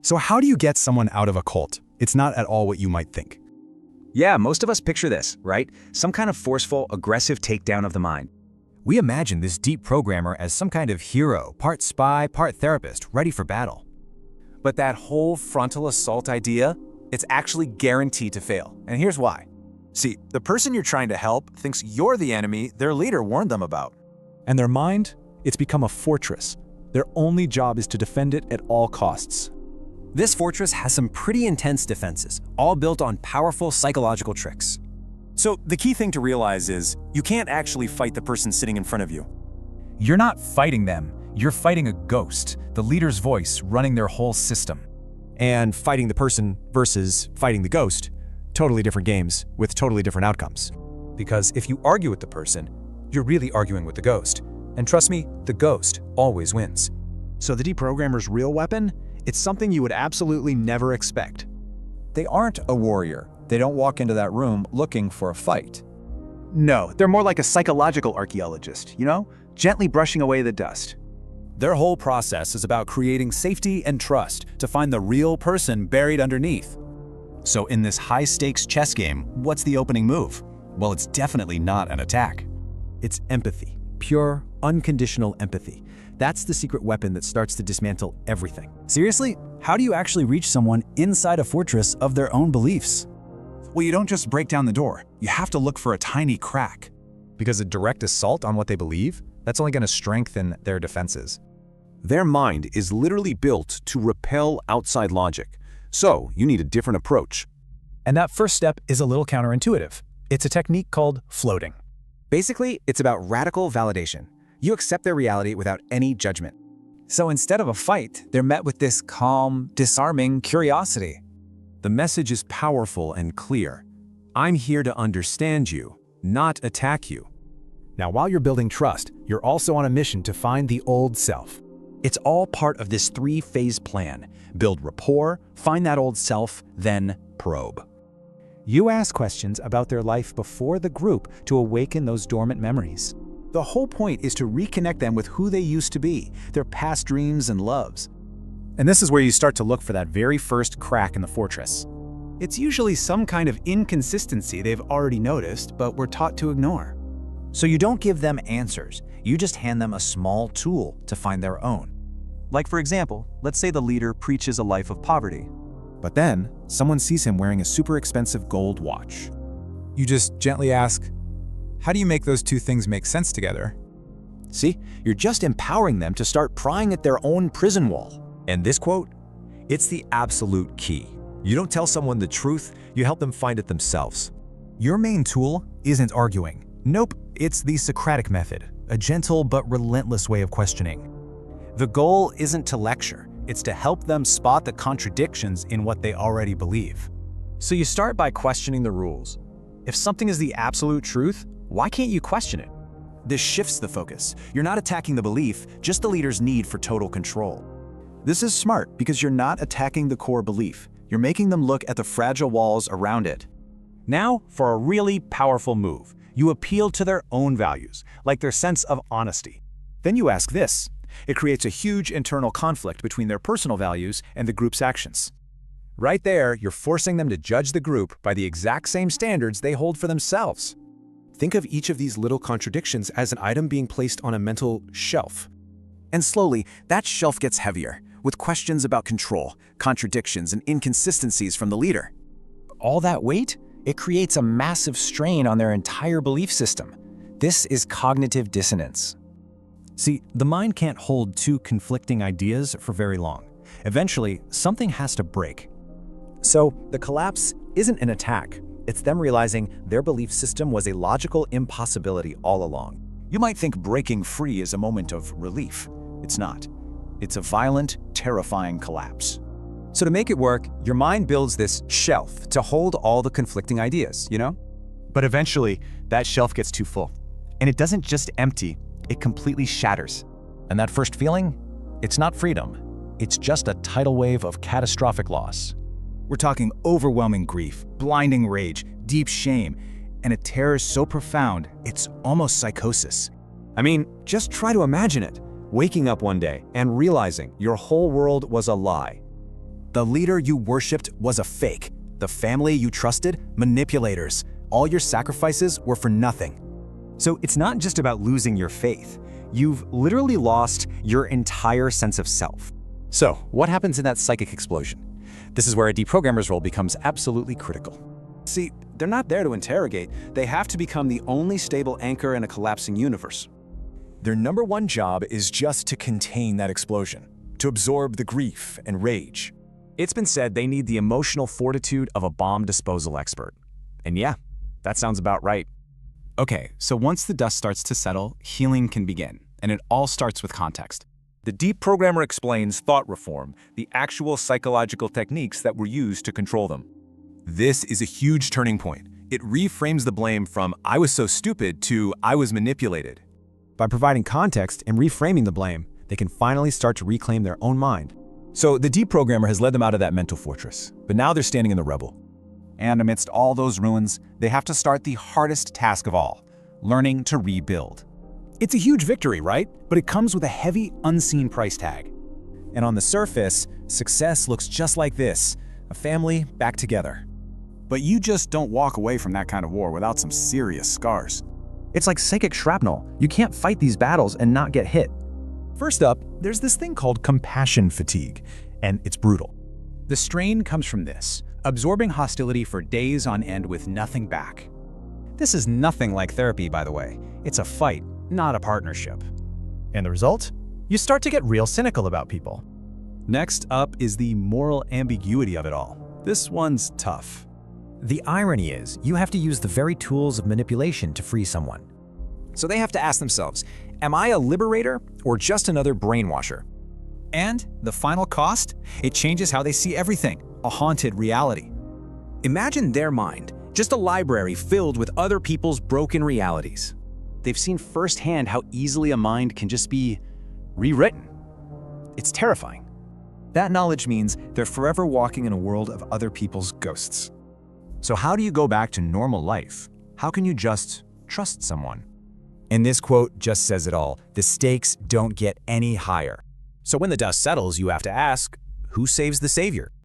So how do you get someone out of a cult? It's not at all what you might think. Yeah, most of us picture this, right? Some kind of forceful, aggressive takedown of the mind. We imagine this deprogrammer as some kind of hero, part spy, part therapist, ready for battle. But that whole frontal assault idea, it's actually guaranteed to fail. And here's why. See, the person you're trying to help thinks you're the enemy their leader warned them about. And their mind, it's become a fortress. Their only job is to defend it at all costs. This fortress has some pretty intense defenses, all built on powerful psychological tricks. So the key thing to realize is you can't actually fight the person sitting in front of you. You're not fighting them, you're fighting a ghost, the leader's voice running their whole system. And fighting the person versus fighting the ghost, totally different games with totally different outcomes. Because if you argue with the person, you're really arguing with the ghost. And trust me, the ghost always wins. So the deprogrammer's real weapon? It's something you would absolutely never expect. They aren't a warrior. They don't walk into that room looking for a fight. No, they're more like a psychological archaeologist, gently brushing away the dust. Their whole process is about creating safety and trust to find the real person buried underneath. So in this high-stakes chess game, what's the opening move? Well, it's definitely not an attack. It's empathy, pure, unconditional empathy. That's the secret weapon that starts to dismantle everything. Seriously, how do you actually reach someone inside a fortress of their own beliefs? Well, you don't just break down the door. You have to look for a tiny crack. Because a direct assault on what they believe, that's only going to strengthen their defenses. Their mind is literally built to repel outside logic. So you need a different approach. And that first step is a little counterintuitive. It's a technique called floating. Basically, it's about radical validation. You accept their reality without any judgment. So instead of a fight, they're met with this calm, disarming curiosity. The message is powerful and clear. I'm here to understand you, not attack you. Now, while you're building trust, you're also on a mission to find the old self. It's all part of this three-phase plan. Build rapport, find that old self, then probe. You ask questions about their life before the group to awaken those dormant memories. The whole point is to reconnect them with who they used to be, their past dreams and loves. And this is where you start to look for that very first crack in the fortress. It's usually some kind of inconsistency they've already noticed, but were taught to ignore. So you don't give them answers, you just hand them a small tool to find their own. Like for example, let's say the leader preaches a life of poverty. But then, someone sees him wearing a super expensive gold watch. You just gently ask, how do you make those two things make sense together? See, you're just empowering them to start prying at their own prison wall. And this quote, it's the absolute key. You don't tell someone the truth, you help them find it themselves. Your main tool isn't arguing. Nope, it's the Socratic method, a gentle but relentless way of questioning. The goal isn't to lecture, it's to help them spot the contradictions in what they already believe. So you start by questioning the rules. If something is the absolute truth, why can't you question it? This shifts the focus. You're not attacking the belief, just the leader's need for total control. This is smart because you're not attacking the core belief. You're making them look at the fragile walls around it. Now, for a really powerful move, you appeal to their own values, like their sense of honesty. Then you ask this. It creates a huge internal conflict between their personal values and the group's actions. Right there, you're forcing them to judge the group by the exact same standards they hold for themselves. Think of each of these little contradictions as an item being placed on a mental shelf. And slowly, that shelf gets heavier, with questions about control, contradictions, and inconsistencies from the leader. All that weight, it creates a massive strain on their entire belief system. This is cognitive dissonance. See, the mind can't hold two conflicting ideas for very long. Eventually, something has to break. So, the collapse isn't an attack. It's them realizing their belief system was a logical impossibility all along. You might think breaking free is a moment of relief. It's not. It's a violent, terrifying collapse. So to make it work, your mind builds this shelf to hold all the conflicting ideas, But eventually, that shelf gets too full. And it doesn't just empty, it completely shatters. And that first feeling? It's not freedom. It's just a tidal wave of catastrophic loss. We're talking overwhelming grief, blinding rage, deep shame, and a terror so profound, it's almost psychosis. I mean, just try to imagine it. Waking up one day and realizing your whole world was a lie. The leader you worshipped was a fake. The family you trusted, manipulators. All your sacrifices were for nothing. So it's not just about losing your faith. You've literally lost your entire sense of self. So, what happens in that psychic explosion? This is where a deprogrammer's role becomes absolutely critical. See, they're not there to interrogate. They have to become the only stable anchor in a collapsing universe. Their number one job is just to contain that explosion, to absorb the grief and rage. It's been said they need the emotional fortitude of a bomb disposal expert. And yeah, that sounds about right. Okay, so once the dust starts to settle, healing can begin, and it all starts with context. The Deprogrammer explains thought reform, the actual psychological techniques that were used to control them. This is a huge turning point. It reframes the blame from "I was so stupid" to "I was manipulated." By providing context and reframing the blame, they can finally start to reclaim their own mind. So the deprogrammer has led them out of that mental fortress, but now they're standing in the rubble. And amidst all those ruins, they have to start the hardest task of all, learning to rebuild. It's a huge victory, right? But it comes with a heavy, unseen price tag. And on the surface, success looks just like this, a family back together. But you just don't walk away from that kind of war without some serious scars. It's like psychic shrapnel. You can't fight these battles and not get hit. First up, there's this thing called compassion fatigue, and it's brutal. The strain comes from this, absorbing hostility for days on end with nothing back. This is nothing like therapy, by the way. It's a fight, not a partnership. And the result? You start to get real cynical about people. Next up is the moral ambiguity of it all. This one's tough. The irony is, you have to use the very tools of manipulation to free someone. So they have to ask themselves, am I a liberator or just another brainwasher? And the final cost? It changes how they see everything, a haunted reality. Imagine their mind, just a library filled with other people's broken realities. They've seen firsthand how easily a mind can just be rewritten. It's terrifying. That knowledge means they're forever walking in a world of other people's ghosts. So how do you go back to normal life? How can you just trust someone? And this quote just says it all. The stakes don't get any higher. So when the dust settles, you have to ask, who saves the savior?